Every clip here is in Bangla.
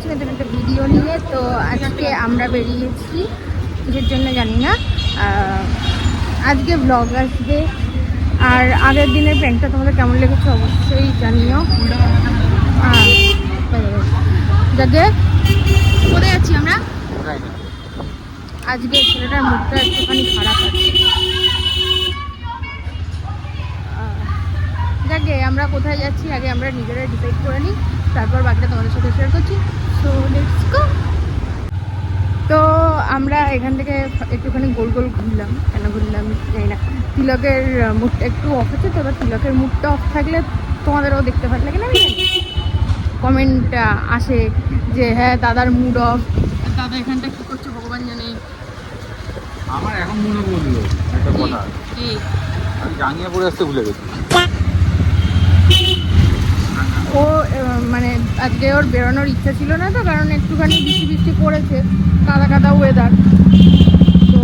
করছি নতুন একটা ভিডিও নিয়ে। তো আজকে আমরা বেরিয়েছি কিসের জন্য জানি না। আজকে ব্লগ আসবে, আর আগের দিনের প্র্যাঙ্কটা তোমাদের কেমন লেগেছে অবশ্যই জানিও। যাকে কোথায় যাচ্ছি আমরা? আজকে ছেলেটার মুখটা একটুখানি খারাপ আছে। যাকে আমরা কোথায় যাচ্ছি আগে আমরা নিজেরা ডিসাইড করে নিই, তারপর বাকিটা তোমাদের সাথে শেয়ার করছি। So let's go. তো আমরা এখান থেকে একটুখানি গোল গোল ঘুরলাম। কেন ঘুরলাম জানি না। তিলকের মুডটা একটু অফ আছে, তো এবার তিলকের মুডটা অফ থাকলে তোমাদেরও দেখতে ভালো লাগে না? আমি জানি কমেন্ট আসে যে হ্যাঁ দাদার মুড অফ, দাদা এখানটা কী করছে ভগবান জানে। আমার এখন মনে পড়লো একটা কথা, আমি জাঙ্গিয়া পরে আসতে ভুলে গেছি। ও মানে আজকে ওর বেরোনোর ইচ্ছা ছিল না, তো কারণ একটুখানি বৃষ্টি বৃষ্টি পড়েছে, কাদা কাদা ওয়েদার, তো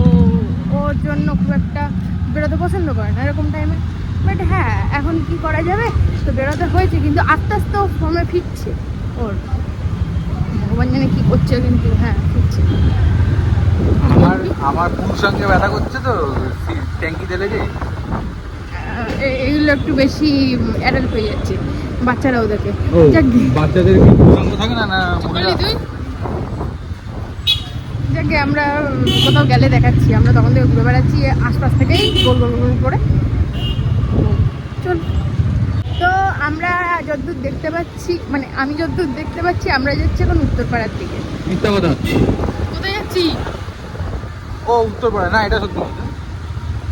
ওর জন্য খুব একটা বেরোতে পছন্দ করে না এরকম টাইমে। বাট হ্যাঁ এখন কি করা যাবে, তো বেরোতে হয়েছে, কিন্তু আস্তে আস্তে ও ফর্মে ফিরছে। ওর ভগবান জানে কী করছে, কিন্তু হ্যাঁ ফিরছে। আমার পুর সঙ্গে ব্যথা করছে, তো ট্যাঙ্কি তেলে যে এইগুলো একটু বেশি অ্যাডাল্ট হয়ে যাচ্ছে, বাচ্চারাও দেখে। বাচ্চাদের কি সঙ্গ থাকে না? না তুই যাকে আমরা কোথাও গেলে দেখাচ্ছি, আমরা তখন থেকে ঘুরে বেড়াচ্ছি আশপাশ থেকেই গোল গোল গোল করে। চল। তো আমরা যতদূর দেখতে পাচ্ছি, মানে আমি যতদূর দেখতে পাচ্ছি আমরা যাচ্ছি এখন উত্তরপাড়ার দিকে। মিথ্যা কথা। কোথায় যাচ্ছি? ও উত্তরপাড়া না, এটা সত্যি কথা,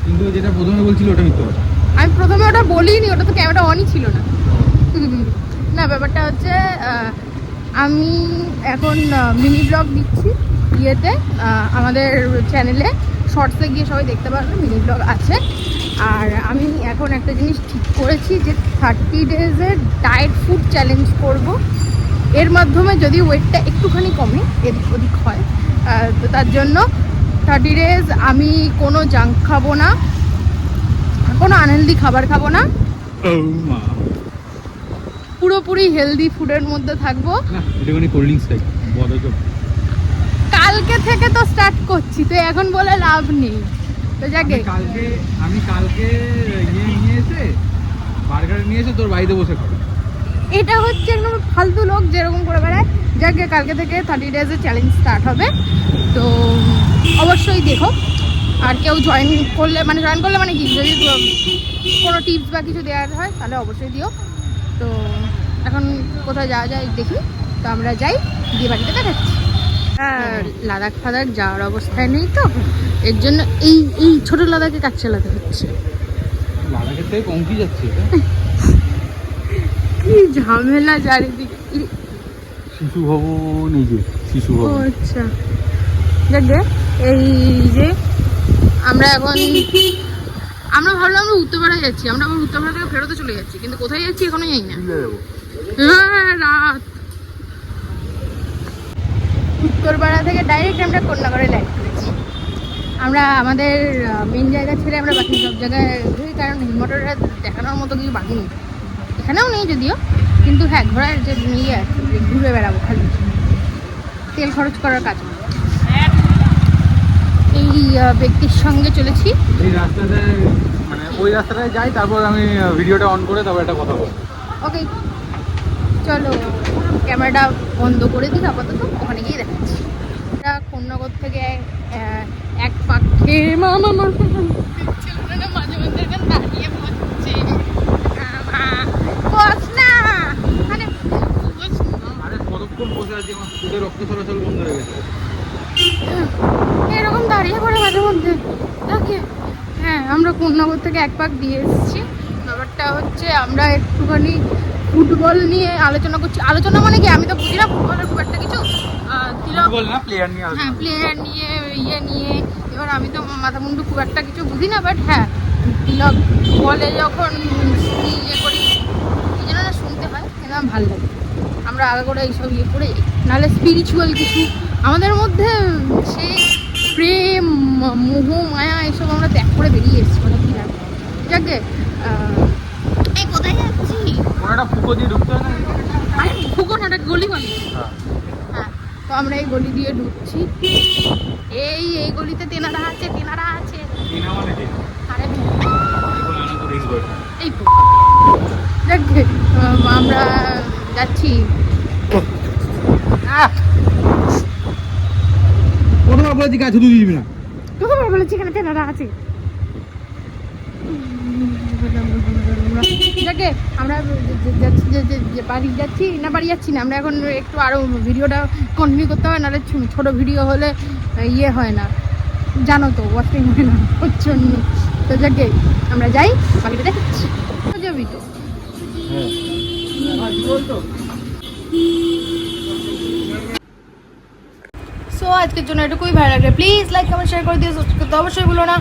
কিন্তু যেটা প্রথমে বলছিল ওটা মিথ্যা কথা। আমি প্রথমে ওটা বলিনি, ওটা তো ক্যামেরা অনই ছিল না। না ব্যাপারটা হচ্ছে আমি এখন মিনি ব্লগ দিচ্ছি ইয়েতে, আমাদের চ্যানেলে শর্টসে গিয়ে সবাই দেখতে পারবে, মিনি ব্লগ আছে। আর আমি এখন একটা জিনিস ঠিক করেছি যে 30 ডেজের ডায়েট ফুড চ্যালেঞ্জ করব। এর মাধ্যমে যদি ওয়েটটা একটুখানি কমে, এদিক ওদিক হয়, তো তার জন্য 30 ডেজ আমি কোনো জাঙ্ক খাবো না, কোনো আনহেলদি খাবার খাবো না, পুরোপুরি হেলদি ফুডের মধ্যে থাকবো। কালকে থেকে তো স্টার্ট করছি, তো এখন বলে লাভ নেই। তো যাকে আমি কালকে নিয়ে এসে বার্গার নিয়ে এসে তোর বাড়িতে বসে খাবো। এটা হচ্ছে একদম ফালতু লোক যেরকম করে বেড়ায়। যাকে কালকে থেকে 30 ডেজের চ্যালেঞ্জ স্টার্ট হবে, তো অবশ্যই দেখো। আর কেউ জয়েন করলে মানে কি, যদি কোনো টিপস বা কিছু দেওয়ার হয় তাহলে অবশ্যই দিও। তো এখন কোথায় যাওয়া যায় দেখি, তো আমরা যাই, গিয়ে বাড়িতে দেখাচ্ছি। লাদাখ ফাদাখ যাওয়ার অবস্থায় নেই, তো এর জন্য এই ছোট লাদাখে কাজ চালাতে হচ্ছে। লাদাখের থেকে কম কি যাচ্ছে? কি ঝামেলা চারিদিকে। শিশু ভবন, এই যে শিশু ভবন। আচ্ছা দেখবে, এই যে আমরা ভাবলাম আমরা উত্তরপাড়া যাচ্ছি, আমরা আবার উত্তরপাড়া থেকে ফেরতে চলে যাচ্ছি, কিন্তু কোথায় যাচ্ছি এখনো জানি না। হ্যাঁ রাত। উত্তরপাড়া থেকে ডাইরেক্ট আমরা কন্যাগড়ে ল্যান্ড করেছি। আমরা আমাদের মেন জায়গা ছেড়ে আমরা বাকি সব জায়গায় ঘুরি, কারণ হিমটররা দেখানোর মতো কিছু বাকি নেই, এখানেও নেই যদিও, কিন্তু হ্যাঁ ঘোরার যে নিয়ে আছে, ঘুরে বেড়াবো খালি, তেল খরচ করার কাজ। এই ব্যক্তির সঙ্গে চলেছি এই রাস্তাতে, মানে ওই রাস্তাটায় যাই, তারপর আমি ভিডিওটা অন করে তারপর একটা কথা বলবো। ওকে চলো, ক্যামেরাটা বন্ধ করে দিই আপাতত, ওখানে গিয়ে দেখাচ্ছি। আমরা কন্যাগড় থেকে এক পাখে মাঝে মাঝে দাঁড়িয়ে পড়ছে। রক্ত চলাচল বন্ধ হয়ে গেছে, এরকম দাঁড়িয়ে পড়ে মাঝে মধ্যে দেখে। হ্যাঁ আমরা কন্যাগড় থেকে এক পাক দিয়ে এসেছি। ব্যাপারটা হচ্ছে আমরা একটুখানি ফুটবল নিয়ে আলোচনা করছি। আলোচনা মানে কি, আমি তো বুঝি না ফুটবলের খুব একটা কিছু। হ্যাঁ প্লেয়ার নিয়ে নিয়ে, এবার আমি তো মাথা মুন্ডু খুব একটা কিছু বুঝি না, বাট হ্যাঁ তিলক বলে যখন ইয়ে করি, এই জন্য না শুনতে হয়, কিন্তু আমার ভালো লাগে। আমরা আগে করে এইসব ইয়ে করে যাই, নাহলে স্পিরিচুয়াল কিছু আমাদের মধ্যে, সেই প্রেম মোহ মায়া এসব আমরা ত্যাগ করে বেরিয়ে এসেছি। কথা কি লাগে যাকে। এই কোথায় যাচ্ছি? ফুকো দিয়ে ঢুকতে হয় না? আরে ফুকো না, ওটা গলি বলে। হ্যাঁ তো আমরা এই গলি দিয়ে ঢুকছি। এই গলিতে তেনারা আছে। কিনা মানে কি? আরে এগুলো আনন্দ রিস্ক বয়। এই তো দেখ, আমরা যাচ্ছি। কতবার বলেছি গাছ শুধু দিবি না। কতবার বলেছি এখানে তেনারা আছে। যাকে আমরা যাচ্ছি যে বাড়ি যাচ্ছি না, আমরা এখন একটু আরো ভিডিওটা কন্টিনিউ করতে হবে, নাহলে ছোট ভিডিও হলে ইয়ে হয় না, জানো তো, ওয়াচিং হয় না ওর জন্য। তো যাকে আমরা যাই, বাকিটা দেখাচ্ছি। যাবি তো? সো আজকের জন্য এটুকুই। ভালো লাগলে প্লিজ লাইক কমেন্ট শেয়ার করে দিও, সাবস্ক্রাইব করতে অবশ্যই ভুলো না।